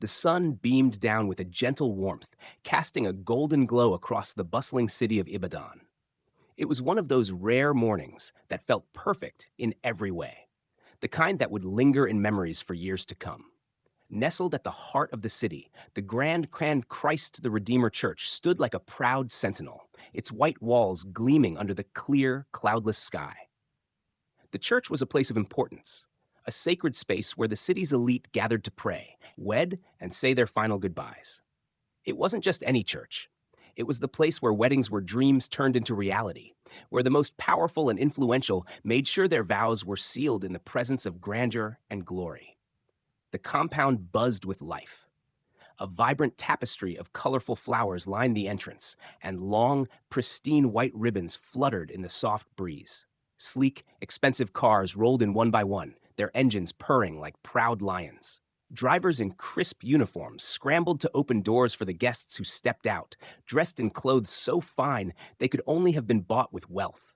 The sun beamed down with a gentle warmth, casting a golden glow across the bustling city of Ibadan. It was one of those rare mornings that felt perfect in every way, the kind that would linger in memories for years to come. Nestled at the heart of the city, the grand Christ the Redeemer Church stood like a proud sentinel, its white walls gleaming under the clear, cloudless sky. The church was a place of importance, a sacred space where the city's elite gathered to pray, wed, and say their final goodbyes. It wasn't just any church. It was the place where weddings were dreams turned into reality, where the most powerful and influential made sure their vows were sealed in the presence of grandeur and glory. The compound buzzed with life. A vibrant tapestry of colorful flowers lined the entrance, and long, pristine white ribbons fluttered in the soft breeze. Sleek, expensive cars rolled in one by one, their engines purring like proud lions. Drivers in crisp uniforms scrambled to open doors for the guests who stepped out, dressed in clothes so fine they could only have been bought with wealth.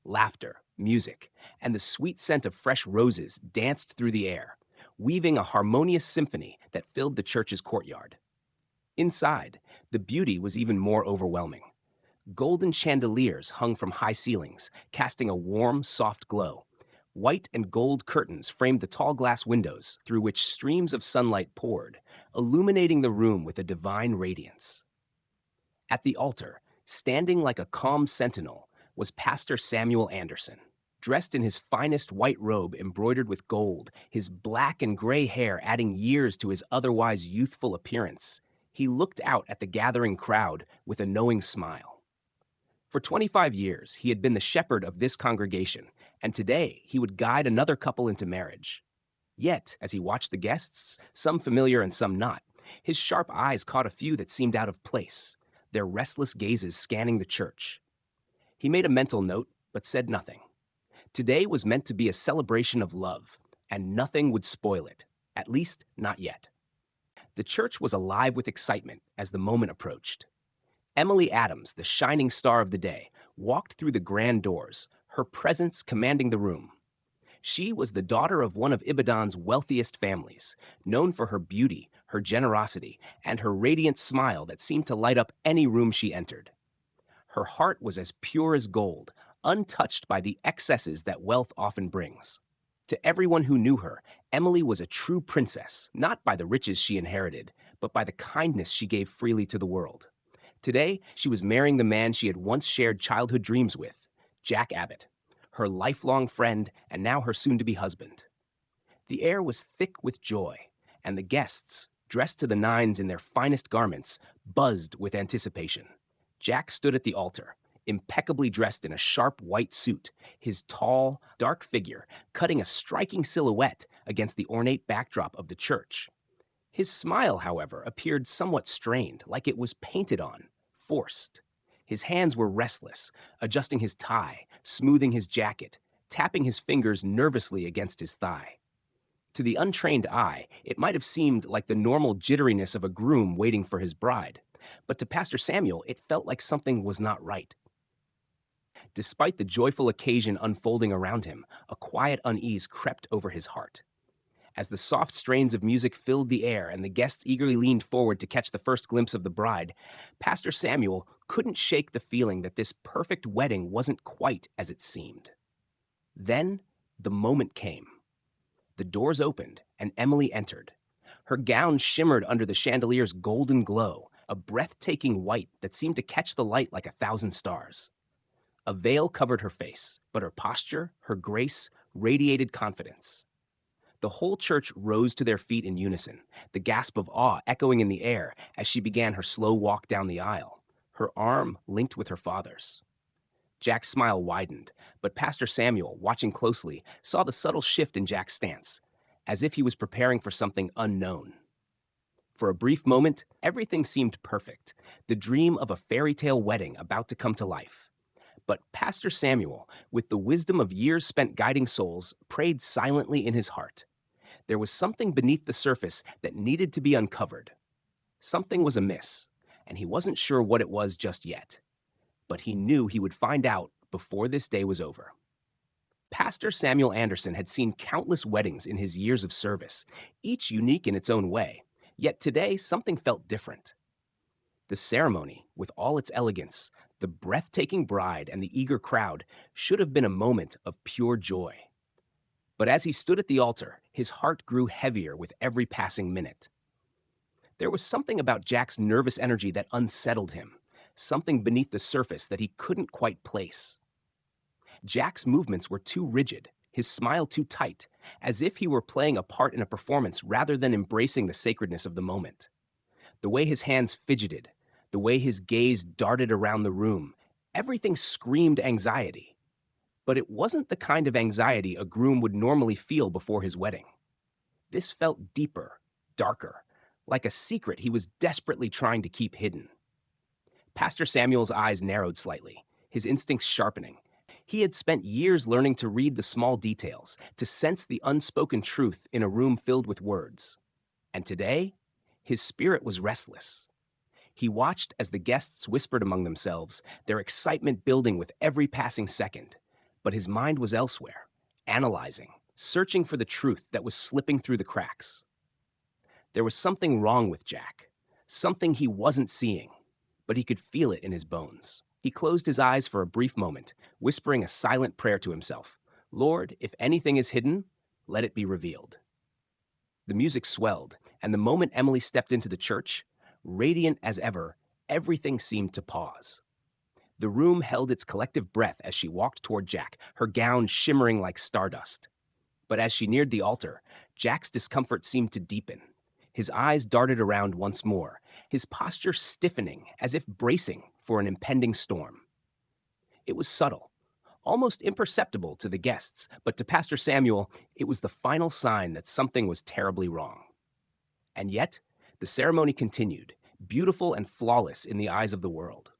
Laughter, music, and the sweet scent of fresh roses danced through the air, weaving a harmonious symphony that filled the church's courtyard. Inside, the beauty was even more overwhelming. Golden chandeliers hung from high ceilings, casting a warm, soft glow. White and gold curtains framed the tall glass windows through which streams of sunlight poured, illuminating the room with a divine radiance. At the altar, standing like a calm sentinel, was Pastor Samuel Anderson. Dressed in his finest white robe embroidered with gold, his black and gray hair adding years to his otherwise youthful appearance, he looked out at the gathering crowd with a knowing smile. For 25 years, he had been the shepherd of this congregation, and today he would guide another couple into marriage. Yet, as he watched the guests, some familiar and some not, his sharp eyes caught a few that seemed out of place, their restless gazes scanning the church. He made a mental note, but said nothing. Today was meant to be a celebration of love, and nothing would spoil it, at least not yet. The church was alive with excitement as the moment approached. Emily Adams, the shining star of the day, walked through the grand doors, her presence commanding the room. She was the daughter of one of Ibadan's wealthiest families, known for her beauty, her generosity, and her radiant smile that seemed to light up any room she entered. Her heart was as pure as gold, untouched by the excesses that wealth often brings. To everyone who knew her, Emily was a true princess, not by the riches she inherited, but by the kindness she gave freely to the world. Today, she was marrying the man she had once shared childhood dreams with, Jack Abbott, her lifelong friend and now her soon-to-be husband. The air was thick with joy, and the guests, dressed to the nines in their finest garments, buzzed with anticipation. Jack stood at the altar, impeccably dressed in a sharp white suit, his tall, dark figure cutting a striking silhouette against the ornate backdrop of the church. His smile, however, appeared somewhat strained, like it was painted on, forced. His hands were restless, adjusting his tie, smoothing his jacket, tapping his fingers nervously against his thigh. To the untrained eye, it might have seemed like the normal jitteriness of a groom waiting for his bride, but to Pastor Samuel, it felt like something was not right. Despite the joyful occasion unfolding around him, a quiet unease crept over his heart. As the soft strains of music filled the air and the guests eagerly leaned forward to catch the first glimpse of the bride, Pastor Samuel couldn't shake the feeling that this perfect wedding wasn't quite as it seemed. Then, the moment came. The doors opened, and Emily entered. Her gown shimmered under the chandelier's golden glow, a breathtaking white that seemed to catch the light like 1,000 stars. A veil covered her face, but her posture, her grace, radiated confidence. The whole church rose to their feet in unison, the gasp of awe echoing in the air as she began her slow walk down the aisle, her arm linked with her father's. Jack's smile widened, but Pastor Samuel, watching closely, saw the subtle shift in Jack's stance, as if he was preparing for something unknown. For a brief moment, everything seemed perfect, the dream of a fairy tale wedding about to come to life. But Pastor Samuel, with the wisdom of years spent guiding souls, prayed silently in his heart. There was something beneath the surface that needed to be uncovered. Something was amiss, and he wasn't sure what it was just yet. But he knew he would find out before this day was over. Pastor Samuel Anderson had seen countless weddings in his years of service, each unique in its own way, Yet today, something felt different. The ceremony, with all its elegance, the breathtaking bride, and the eager crowd, should have been a moment of pure joy. But as he stood at the altar, his heart grew heavier with every passing minute. There was something about Jack's nervous energy that unsettled him, something beneath the surface that he couldn't quite place. Jack's movements were too rigid, his smile too tight, as if he were playing a part in a performance rather than embracing the sacredness of the moment. The way his hands fidgeted, the way his gaze darted around the room, everything screamed anxiety. But it wasn't the kind of anxiety a groom would normally feel before his wedding. This felt deeper, darker, like a secret he was desperately trying to keep hidden. Pastor Samuel's eyes narrowed slightly, his instincts sharpening. He had spent years learning to read the small details, to sense the unspoken truth in a room filled with words. And today, his spirit was restless. He watched as the guests whispered among themselves, their excitement building with every passing second. But his mind was elsewhere, analyzing, searching for the truth that was slipping through the cracks. There was something wrong with Jack, something he wasn't seeing, but he could feel it in his bones. He closed his eyes for a brief moment, whispering a silent prayer to himself. Lord, if anything is hidden, let it be revealed. The music swelled, and the moment Emily stepped into the church, radiant as ever, everything seemed to pause. The room held its collective breath as she walked toward Jack, her gown shimmering like stardust. But as she neared the altar, Jack's discomfort seemed to deepen. His eyes darted around once more, his posture stiffening as if bracing for an impending storm. It was subtle, almost imperceptible to the guests, but to Pastor Samuel, it was the final sign that something was terribly wrong. And yet, the ceremony continued, beautiful and flawless in the eyes of the world.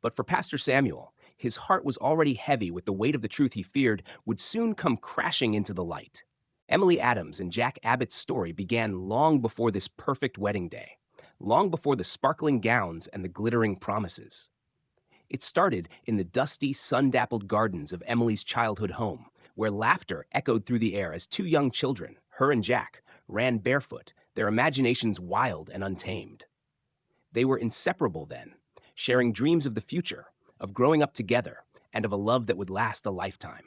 But for Pastor Samuel, his heart was already heavy with the weight of the truth he feared would soon come crashing into the light. Emily Adams and Jack Abbott's story began long before this perfect wedding day, long before the sparkling gowns and the glittering promises. It started in the dusty, sun-dappled gardens of Emily's childhood home, where laughter echoed through the air as two young children, her and Jack, ran barefoot, their imaginations wild and untamed. They were inseparable then, sharing dreams of the future, of growing up together, and of a love that would last a lifetime.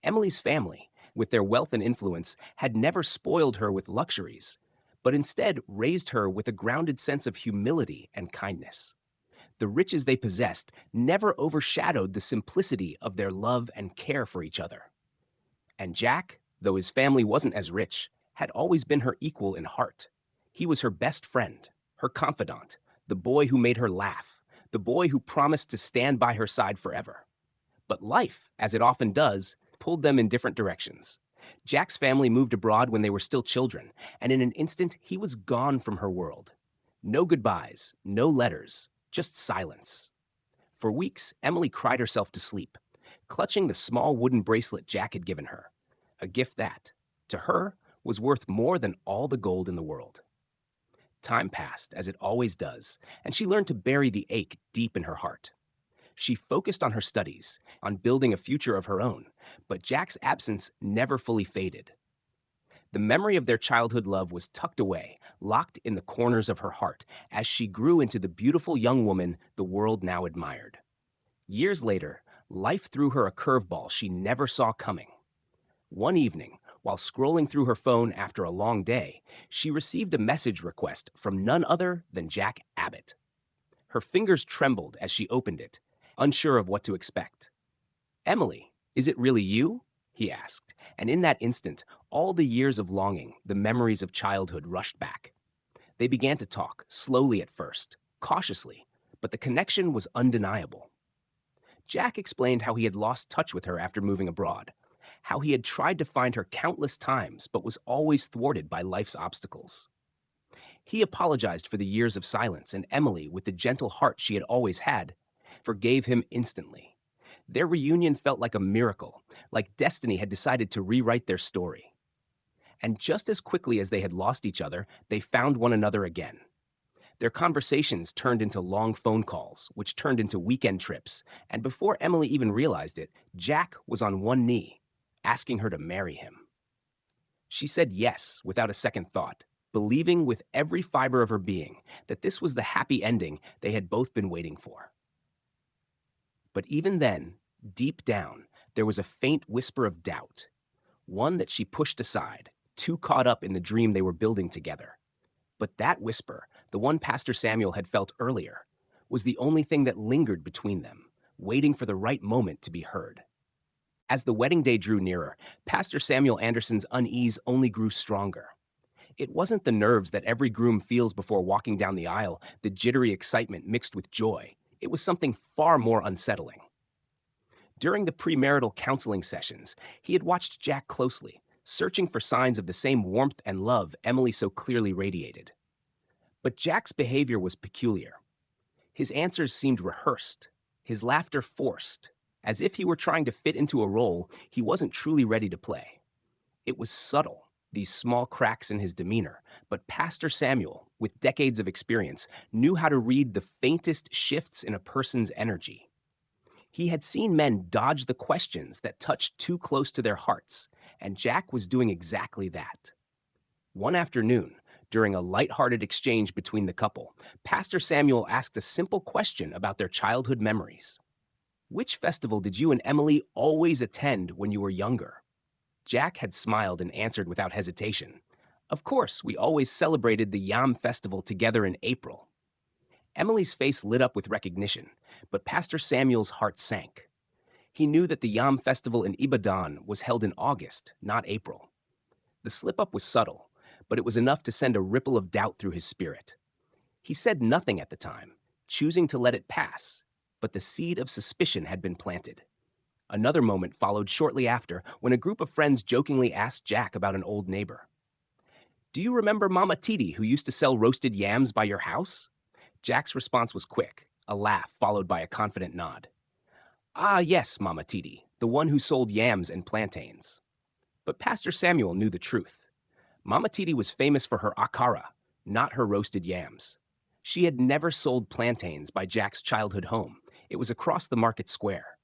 Emily's family, with their wealth and influence, had never spoiled her with luxuries, but instead raised her with a grounded sense of humility and kindness. The riches they possessed never overshadowed the simplicity of their love and care for each other. And Jack, though his family wasn't as rich, had always been her equal in heart. He was her best friend, her confidant, the boy who made her laugh, the boy who promised to stand by her side forever. But life, as it often does, pulled them in different directions. Jack's family moved abroad when they were still children, and in an instant he was gone from her world. No goodbyes, no letters, just silence. For weeks, Emily cried herself to sleep, clutching the small wooden bracelet Jack had given her, a gift that, to her, was worth more than all the gold in the world. Time passed, as it always does, and she learned to bury the ache deep in her heart. She focused on her studies, on building a future of her own, but Jack's absence never fully faded. The memory of their childhood love was tucked away, locked in the corners of her heart, as she grew into the beautiful young woman the world now admired. Years later, life threw her a curveball she never saw coming. One evening, while scrolling through her phone after a long day, she received a message request from none other than Jack Abbott. Her fingers trembled as she opened it, unsure of what to expect. "Emily, is it really you?" he asked, and in that instant, all the years of longing, the memories of childhood rushed back. They began to talk, slowly at first, cautiously, but the connection was undeniable. Jack explained how he had lost touch with her after moving abroad, how he had tried to find her countless times but was always thwarted by life's obstacles. He apologized for the years of silence, and Emily, with the gentle heart she had always had, forgave him instantly. Their reunion felt like a miracle, like destiny had decided to rewrite their story. And just as quickly as they had lost each other, they found one another again. Their conversations turned into long phone calls, which turned into weekend trips, and before Emily even realized it, Jack was on one knee, asking her to marry him. She said yes without a second thought, believing with every fiber of her being that this was the happy ending they had both been waiting for. But even then, deep down, there was a faint whisper of doubt, one that she pushed aside, too caught up in the dream they were building together. But that whisper, the one Pastor Samuel had felt earlier, was the only thing that lingered between them, waiting for the right moment to be heard. As the wedding day drew nearer, Pastor Samuel Anderson's unease only grew stronger. It wasn't the nerves that every groom feels before walking down the aisle, the jittery excitement mixed with joy. It was something far more unsettling. During the premarital counseling sessions, he had watched Jack closely, searching for signs of the same warmth and love Emily so clearly radiated. But Jack's behavior was peculiar. His answers seemed rehearsed, his laughter forced, as if he were trying to fit into a role he wasn't truly ready to play. It was subtle, these small cracks in his demeanor, but Pastor Samuel, with decades of experience, knew how to read the faintest shifts in a person's energy. He had seen men dodge the questions that touched too close to their hearts, and Jack was doing exactly that. One afternoon, during a light-hearted exchange between the couple, Pastor Samuel asked a simple question about their childhood memories. "Which festival did you and Emily always attend when you were younger?" Jack had smiled and answered without hesitation. "Of course, we always celebrated the Yam festival together in April." Emily's face lit up with recognition, but Pastor Samuel's heart sank. He knew that the Yam festival in Ibadan was held in August, not April. The slip-up was subtle, but it was enough to send a ripple of doubt through his spirit. He said nothing at the time, choosing to let it pass, but the seed of suspicion had been planted. Another moment followed shortly after when a group of friends jokingly asked Jack about an old neighbor. "Do you remember Mama Titi who used to sell roasted yams by your house?" Jack's response was quick, a laugh followed by a confident nod. "Ah, yes, Mama Titi, the one who sold yams and plantains." But Pastor Samuel knew the truth. Mama Titi was famous for her akara, not her roasted yams. She had never sold plantains by Jack's childhood home. It was across the market square.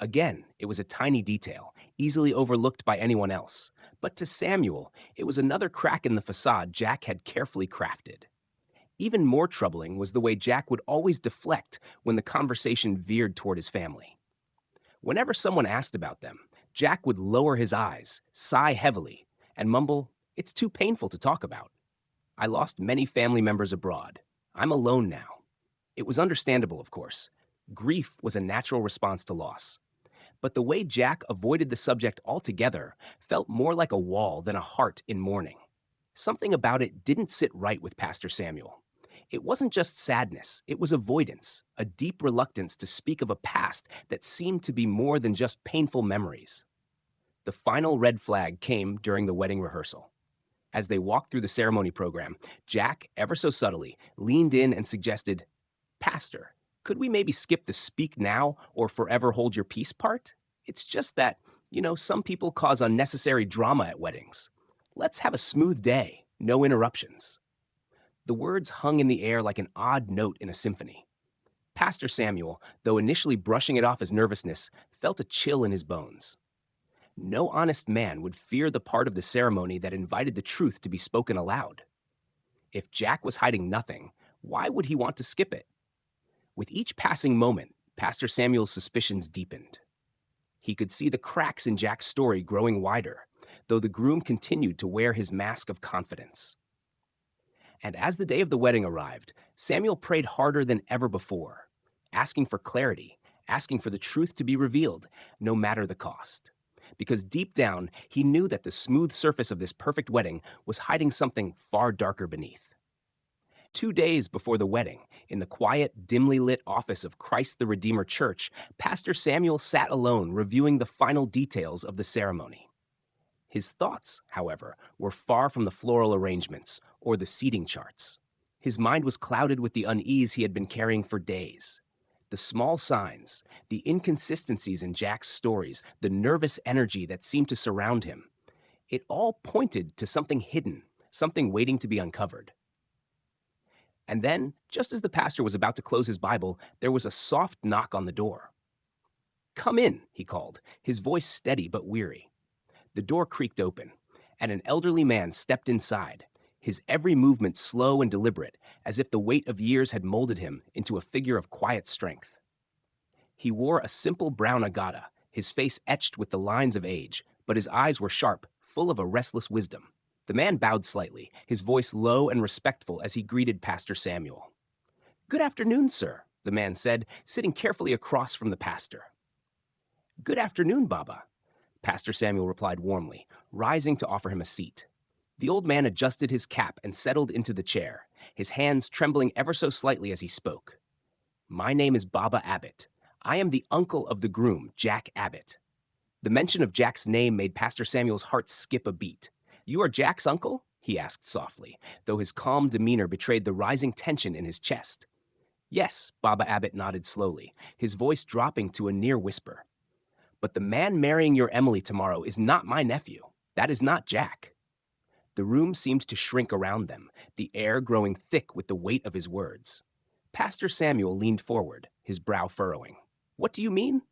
Again, it was a tiny detail, easily overlooked by anyone else. But to Samuel, it was another crack in the facade Jack had carefully crafted. Even more troubling was the way Jack would always deflect when the conversation veered toward his family. Whenever someone asked about them, Jack would lower his eyes, sigh heavily, and mumble, "It's too painful to talk about. I lost many family members abroad. I'm alone now." It was understandable, of course. Grief was a natural response to loss. But the way Jack avoided the subject altogether felt more like a wall than a heart in mourning. Something about it didn't sit right with Pastor Samuel. It wasn't just sadness, it was avoidance, a deep reluctance to speak of a past that seemed to be more than just painful memories. The final red flag came during the wedding rehearsal. As they walked through the ceremony program, Jack, ever so subtly, leaned in and suggested, "Pastor, could we maybe skip the speak now or forever hold your peace part? It's just that, some people cause unnecessary drama at weddings. Let's have a smooth day, no interruptions." The words hung in the air like an odd note in a symphony. Pastor Samuel, though initially brushing it off as nervousness, felt a chill in his bones. No honest man would fear the part of the ceremony that invited the truth to be spoken aloud. If Jack was hiding nothing, why would he want to skip it? With each passing moment, Pastor Samuel's suspicions deepened. He could see the cracks in Jack's story growing wider, though the groom continued to wear his mask of confidence. And as the day of the wedding arrived, Samuel prayed harder than ever before, asking for clarity, asking for the truth to be revealed, no matter the cost. Because deep down, he knew that the smooth surface of this perfect wedding was hiding something far darker beneath. 2 days before the wedding, in the quiet, dimly lit office of Christ the Redeemer Church, Pastor Samuel sat alone reviewing the final details of the ceremony. His thoughts, however, were far from the floral arrangements or the seating charts. His mind was clouded with the unease he had been carrying for days. The small signs, the inconsistencies in Jack's stories, the nervous energy that seemed to surround him, it all pointed to something hidden, something waiting to be uncovered. And then, just as the pastor was about to close his Bible, there was a soft knock on the door. "Come in," he called, his voice steady but weary. The door creaked open, and an elderly man stepped inside. his every movement slow and deliberate, as if the weight of years had molded him into a figure of quiet strength. He wore a simple brown agata, his face etched with the lines of age, but his eyes were sharp, full of a restless wisdom. The man bowed slightly, his voice low and respectful as he greeted Pastor Samuel. "Good afternoon, sir," the man said, sitting carefully across from the pastor. "Good afternoon, Baba," Pastor Samuel replied warmly, rising to offer him a seat. The old man adjusted his cap and settled into the chair, his hands trembling ever so slightly as he spoke. "My name is Baba Abbott. I am the uncle of the groom, Jack Abbott." The mention of Jack's name made Pastor Samuel's heart skip a beat. "You are Jack's uncle?" he asked softly, though his calm demeanor betrayed the rising tension in his chest. "Yes," Baba Abbott nodded slowly, his voice dropping to a near whisper. "But the man marrying your Emily tomorrow is not my nephew. That is not Jack." The room seemed to shrink around them, the air growing thick with the weight of his words. Pastor Samuel leaned forward, his brow furrowing. "What do you mean?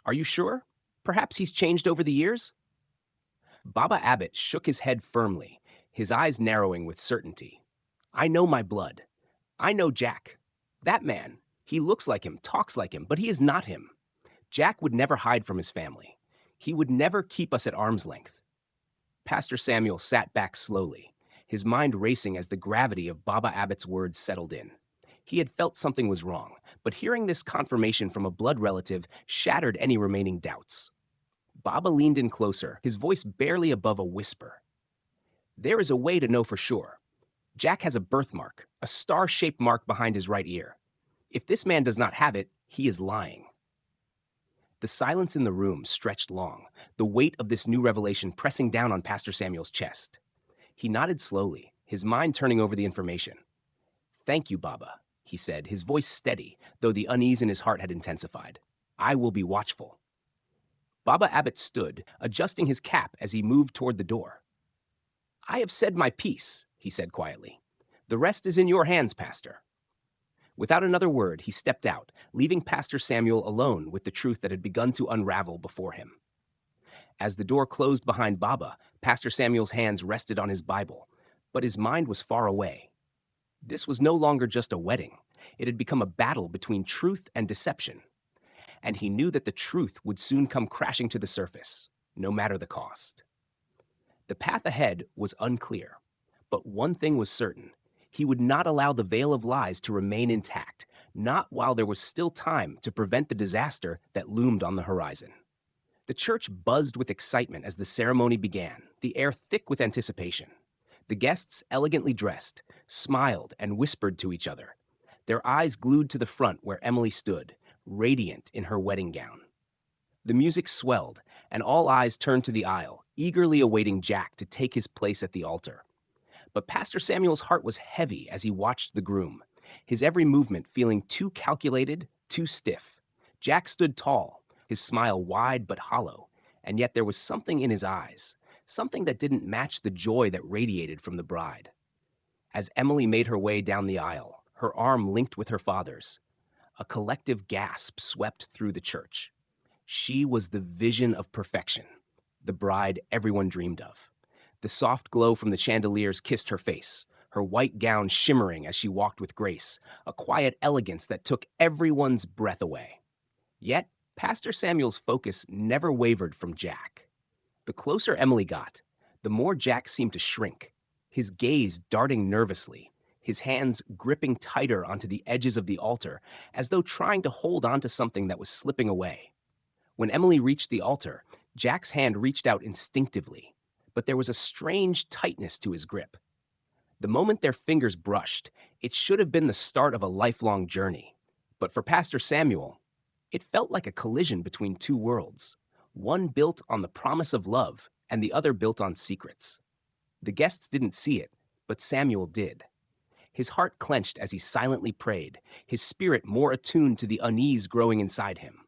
Are you sure? Perhaps he's changed over the years?" Baba Abbott shook his head firmly, his eyes narrowing with certainty. "I know my blood. I know Jack. That man, he looks like him, talks like him, but he is not him. Jack would never hide from his family. He would never keep us at arm's length." Pastor Samuel sat back slowly, his mind racing as the gravity of Baba Abbott's words settled in. He had felt something was wrong, but hearing this confirmation from a blood relative shattered any remaining doubts. Baba leaned in closer, his voice barely above a whisper. "There is a way to know for sure. Jack has a birthmark, a star-shaped mark behind his right ear. If this man does not have it, he is lying." The silence in the room stretched long, the weight of this new revelation pressing down on Pastor Samuel's chest. He nodded slowly, his mind turning over the information. "Thank you, Baba," he said, his voice steady, though the unease in his heart had intensified. "I will be watchful." Baba Abbott stood, adjusting his cap as he moved toward the door. "I have said my piece," he said quietly. "The rest is in your hands, Pastor." Without another word, he stepped out, leaving Pastor Samuel alone with the truth that had begun to unravel before him. As the door closed behind Baba, Pastor Samuel's hands rested on his Bible, but his mind was far away. This was no longer just a wedding. It had become a battle between truth and deception. And he knew that the truth would soon come crashing to the surface, no matter the cost. The path ahead was unclear, but one thing was certain. He would not allow the veil of lies to remain intact, not while there was still time to prevent the disaster that loomed on the horizon. The church buzzed with excitement as the ceremony began, the air thick with anticipation. The guests, elegantly dressed, smiled and whispered to each other, their eyes glued to the front where Emily stood, radiant in her wedding gown. The music swelled, and all eyes turned to the aisle, eagerly awaiting Jack to take his place at the altar. But Pastor Samuel's heart was heavy as he watched the groom, his every movement feeling too calculated, too stiff. Jack stood tall, his smile wide but hollow, and yet there was something in his eyes, something that didn't match the joy that radiated from the bride. As Emily made her way down the aisle, her arm linked with her father's, a collective gasp swept through the church. She was the vision of perfection, the bride everyone dreamed of. The soft glow from the chandeliers kissed her face, her white gown shimmering as she walked with grace, a quiet elegance that took everyone's breath away. Yet, Pastor Samuel's focus never wavered from Jack. The closer Emily got, the more Jack seemed to shrink, his gaze darting nervously, his hands gripping tighter onto the edges of the altar, as though trying to hold onto something that was slipping away. When Emily reached the altar, Jack's hand reached out instinctively, but there was a strange tightness to his grip. The moment their fingers brushed, it should have been the start of a lifelong journey. But for Pastor Samuel, it felt like a collision between two worlds, one built on the promise of love and the other built on secrets. The guests didn't see it, but Samuel did. His heart clenched as he silently prayed, his spirit more attuned to the unease growing inside him.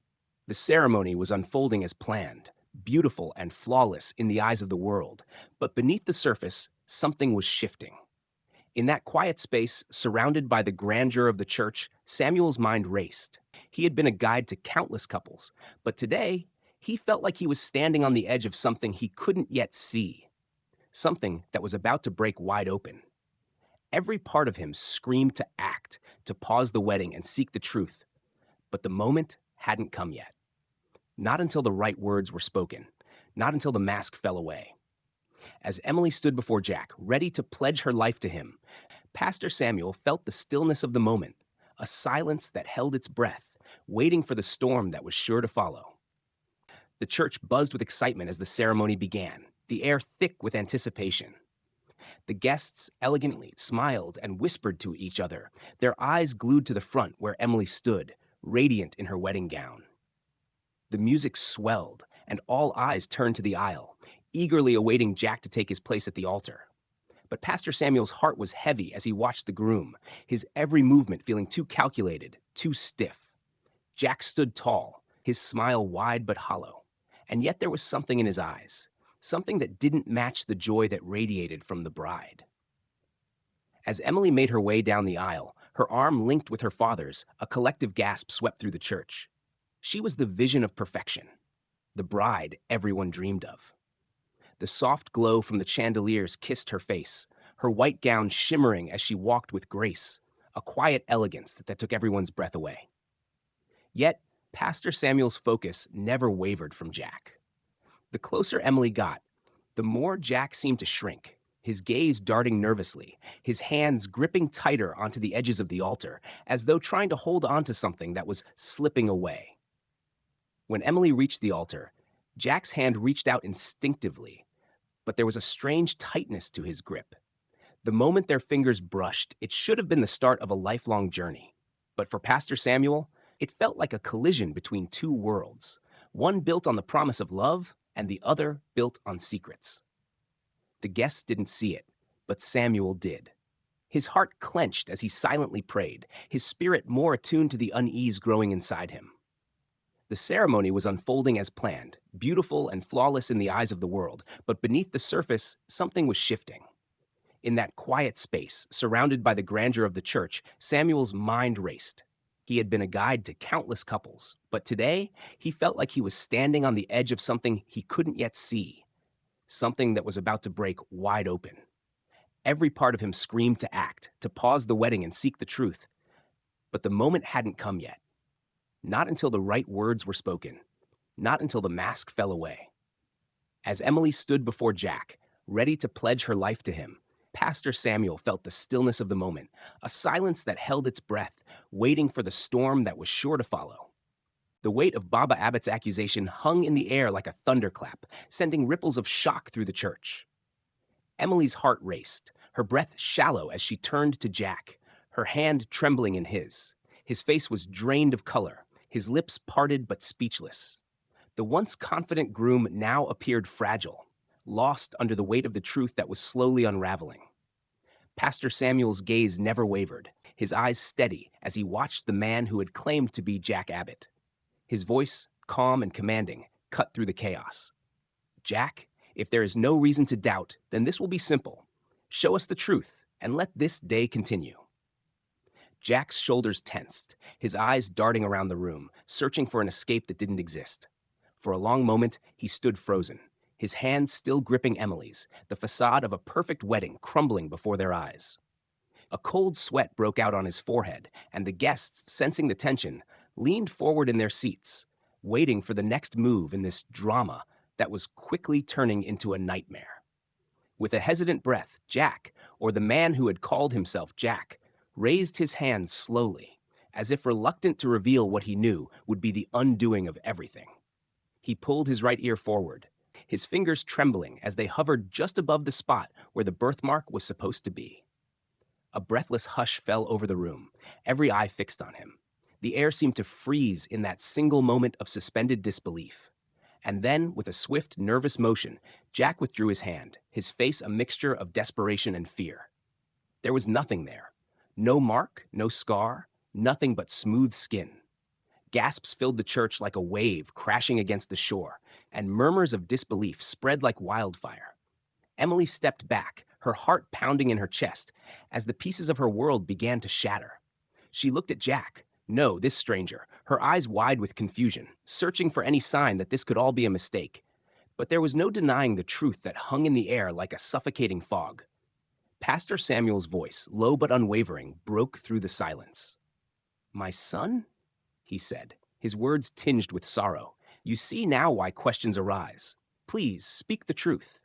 The ceremony was unfolding as planned, beautiful and flawless in the eyes of the world, but beneath the surface, something was shifting. In that quiet space, surrounded by the grandeur of the church, Samuel's mind raced. He had been a guide to countless couples, but today, he felt like he was standing on the edge of something he couldn't yet see, something that was about to break wide open. Every part of him screamed to act, to pause the wedding and seek the truth. But the moment hadn't come yet. Not until the right words were spoken. Not until the mask fell away. As Emily stood before Jack, ready to pledge her life to him, Pastor Samuel felt the stillness of the moment, a silence that held its breath, waiting for the storm that was sure to follow. The church buzzed with excitement as the ceremony began, the air thick with anticipation. The guests elegantly smiled and whispered to each other, their eyes glued to the front where Emily stood, radiant in her wedding gown. The music swelled, and all eyes turned to the aisle, eagerly awaiting Jack to take his place at the altar. But Pastor Samuel's heart was heavy as he watched the groom, his every movement feeling too calculated, too stiff. Jack stood tall, his smile wide but hollow, and yet there was something in his eyes, something that didn't match the joy that radiated from the bride. As Emily made her way down the aisle, her arm linked with her father's, a collective gasp swept through the church. She was the vision of perfection, the bride everyone dreamed of. The soft glow from the chandeliers kissed her face, her white gown shimmering as she walked with grace, a quiet elegance that took everyone's breath away. Yet, Pastor Samuel's focus never wavered from Jack. The closer Emily got, the more Jack seemed to shrink, his gaze darting nervously, his hands gripping tighter onto the edges of the altar, as though trying to hold on to something that was slipping away. When Emily reached the altar, Jack's hand reached out instinctively, but there was a strange tightness to his grip. The moment their fingers brushed, it should have been the start of a lifelong journey. But for Pastor Samuel, it felt like a collision between two worlds, one built on the promise of love and the other built on secrets. The guests didn't see it, but Samuel did. His heart clenched as he silently prayed, his spirit more attuned to the unease growing inside him. The ceremony was unfolding as planned, beautiful and flawless in the eyes of the world, but beneath the surface, something was shifting. In that quiet space, surrounded by the grandeur of the church, Samuel's mind raced. He had been a guide to countless couples, but today he felt like he was standing on the edge of something he couldn't yet see, something that was about to break wide open. Every part of him screamed to act, to pause the wedding and seek the truth. But the moment hadn't come yet. Not until the right words were spoken. Not until the mask fell away. As Emily stood before Jack, ready to pledge her life to him, Pastor Samuel felt the stillness of the moment, a silence that held its breath, waiting for the storm that was sure to follow. The weight of Baba Abbott's accusation hung in the air like a thunderclap, sending ripples of shock through the church. Emily's heart raced, her breath shallow as she turned to Jack, her hand trembling in his. His face was drained of color, his lips parted but speechless. The once confident groom now appeared fragile, lost under the weight of the truth that was slowly unraveling. Pastor Samuel's gaze never wavered, his eyes steady as he watched the man who had claimed to be Jack Abbott. His voice, calm and commanding, cut through the chaos. Jack, if there is no reason to doubt, then this will be simple. Show us the truth, and let this day continue. Jack's shoulders tensed, his eyes darting around the room, searching for an escape that didn't exist. For a long moment, he stood frozen, his hand still gripping Emily's, the facade of a perfect wedding crumbling before their eyes. A cold sweat broke out on his forehead, and the guests, sensing the tension, leaned forward in their seats, waiting for the next move in this drama that was quickly turning into a nightmare. With a hesitant breath, Jack, or the man who had called himself Jack, raised his hand slowly, as if reluctant to reveal what he knew would be the undoing of everything. He pulled his right ear forward, his fingers trembling as they hovered just above the spot where the birthmark was supposed to be. A breathless hush fell over the room, every eye fixed on him. The air seemed to freeze in that single moment of suspended disbelief. And then, with a swift, nervous motion, Jack withdrew his hand, his face a mixture of desperation and fear. There was nothing there. No mark, no scar, nothing but smooth skin. Gasps filled the church like a wave crashing against the shore, and murmurs of disbelief spread like wildfire. Emily stepped back, her heart pounding in her chest, as the pieces of her world began to shatter. She looked at Jack, no, this stranger, her eyes wide with confusion, searching for any sign that this could all be a mistake. But there was no denying the truth that hung in the air like a suffocating fog. Pastor Samuel's voice, low but unwavering, broke through the silence. "My son?" he said, his words tinged with sorrow. "You see now why questions arise. Please, speak the truth."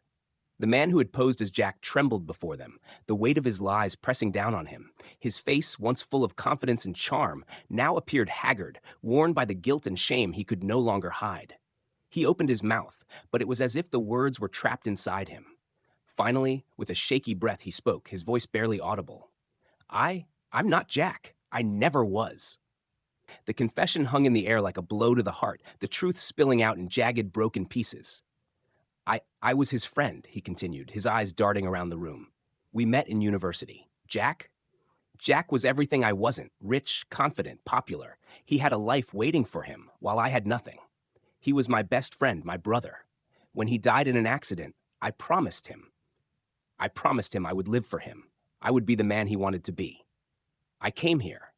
The man who had posed as Jack trembled before them, the weight of his lies pressing down on him. His face, once full of confidence and charm, now appeared haggard, worn by the guilt and shame he could no longer hide. He opened his mouth, but it was as if the words were trapped inside him. Finally, with a shaky breath, he spoke, his voice barely audible. I'm not Jack. I never was." The confession hung in the air like a blow to the heart, the truth spilling out in jagged, broken pieces. I was his friend," he continued, his eyes darting around the room. "We met in university. Jack was everything I wasn't, rich, confident, popular. He had a life waiting for him, while I had nothing. He was my best friend, my brother. When he died in an accident, I promised him I would live for him. I would be the man he wanted to be. I came here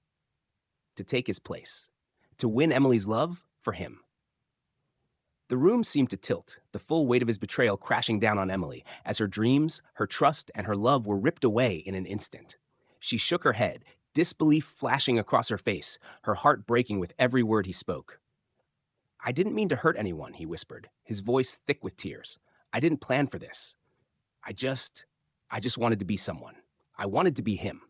to take his place, to win Emily's love for him." The room seemed to tilt, the full weight of his betrayal crashing down on Emily, as her dreams, her trust, and her love were ripped away in an instant. She shook her head, disbelief flashing across her face, her heart breaking with every word he spoke. "I didn't mean to hurt anyone," he whispered, his voice thick with tears. "I didn't plan for this. I just wanted to be someone. I wanted to be him."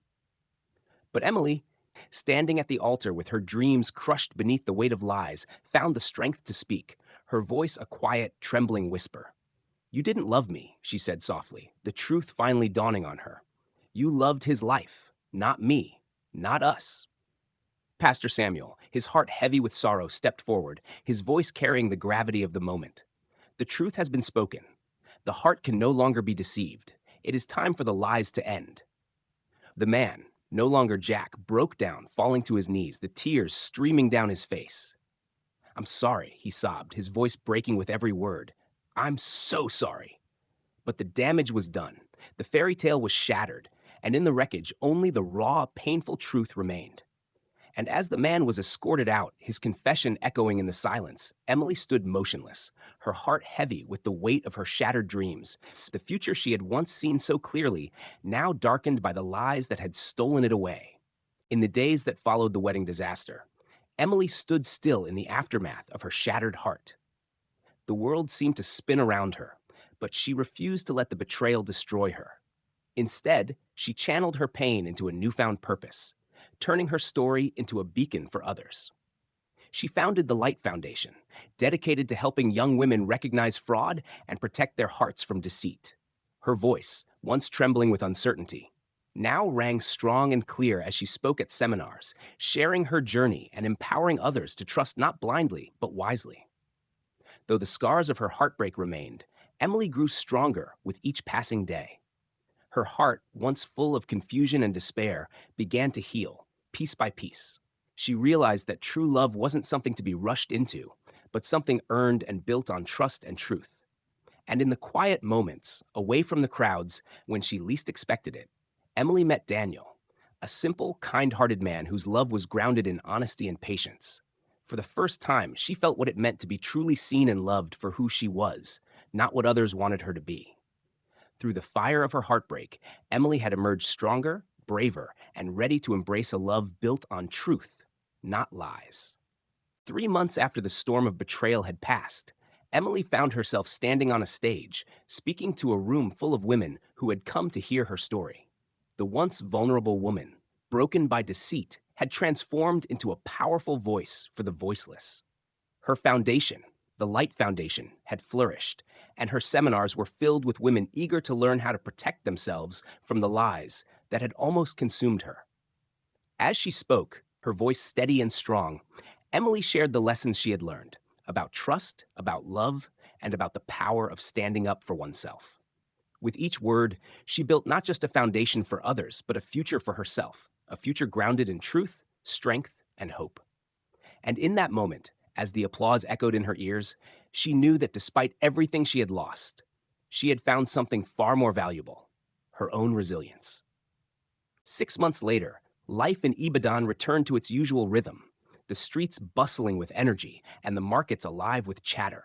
But Emily, standing at the altar with her dreams crushed beneath the weight of lies, found the strength to speak, her voice a quiet, trembling whisper. "You didn't love me," she said softly, the truth finally dawning on her. "You loved his life, not me, not us." Pastor Samuel, his heart heavy with sorrow, stepped forward, his voice carrying the gravity of the moment. "The truth has been spoken. The heart can no longer be deceived. It is time for the lies to end." The man, no longer Jack, broke down, falling to his knees, the tears streaming down his face. "I'm sorry," he sobbed, his voice breaking with every word. "I'm so sorry." But the damage was done. The fairy tale was shattered, and in the wreckage, only the raw, painful truth remained. And as the man was escorted out, his confession echoing in the silence, Emily stood motionless, her heart heavy with the weight of her shattered dreams. The future she had once seen so clearly, now darkened by the lies that had stolen it away. In the days that followed the wedding disaster, Emily stood still in the aftermath of her shattered heart. The world seemed to spin around her, but she refused to let the betrayal destroy her. Instead, she channeled her pain into a newfound purpose, turning her story into a beacon for others. She founded the Light Foundation, dedicated to helping young women recognize fraud and protect their hearts from deceit. Her voice, once trembling with uncertainty, now rang strong and clear as she spoke at seminars, sharing her journey and empowering others to trust not blindly, but wisely. Though the scars of her heartbreak remained, Emily grew stronger with each passing day. Her heart, once full of confusion and despair, began to heal, piece by piece. She realized that true love wasn't something to be rushed into, but something earned and built on trust and truth. And in the quiet moments, away from the crowds, when she least expected it, Emily met Daniel, a simple, kind-hearted man whose love was grounded in honesty and patience. For the first time, she felt what it meant to be truly seen and loved for who she was, not what others wanted her to be. Through the fire of her heartbreak, Emily had emerged stronger, braver, and ready to embrace a love built on truth, not lies. 3 months after the storm of betrayal had passed, Emily found herself standing on a stage, speaking to a room full of women who had come to hear her story. The once vulnerable woman, broken by deceit, had transformed into a powerful voice for the voiceless. Her foundation, the Light Foundation, had flourished, and her seminars were filled with women eager to learn how to protect themselves from the lies that had almost consumed her. As she spoke, her voice steady and strong, Emily shared the lessons she had learned about trust, about love, and about the power of standing up for oneself. With each word, she built not just a foundation for others, but a future for herself, a future grounded in truth, strength, and hope. And in that moment, as the applause echoed in her ears, she knew that despite everything she had lost, she had found something far more valuable: her own resilience. 6 months later, life in Ibadan returned to its usual rhythm, the streets bustling with energy and the markets alive with chatter.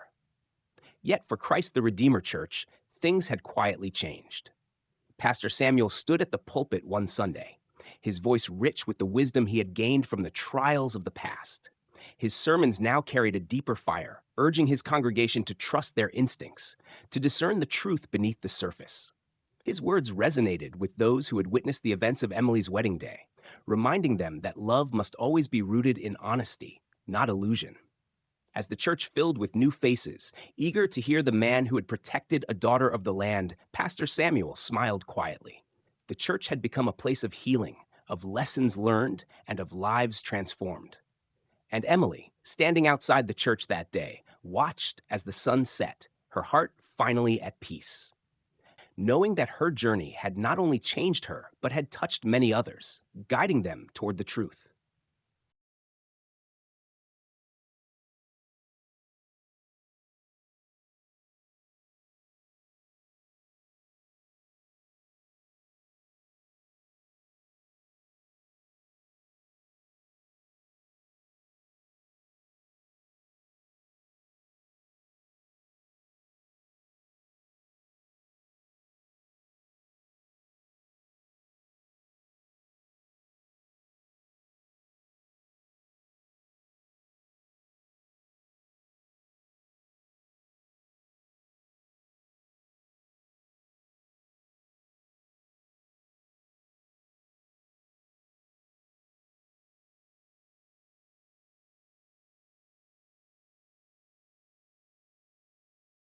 Yet for Christ the Redeemer Church, things had quietly changed. Pastor Samuel stood at the pulpit one Sunday, his voice rich with the wisdom he had gained from the trials of the past. His sermons now carried a deeper fire, urging his congregation to trust their instincts, to discern the truth beneath the surface. His words resonated with those who had witnessed the events of Emily's wedding day, reminding them that love must always be rooted in honesty, not illusion. As the church filled with new faces, eager to hear the man who had protected a daughter of the land, Pastor Samuel smiled quietly. The church had become a place of healing, of lessons learned, and of lives transformed. And Emily, standing outside the church that day, watched as the sun set, her heart finally at peace, knowing that her journey had not only changed her, but had touched many others, guiding them toward the truth.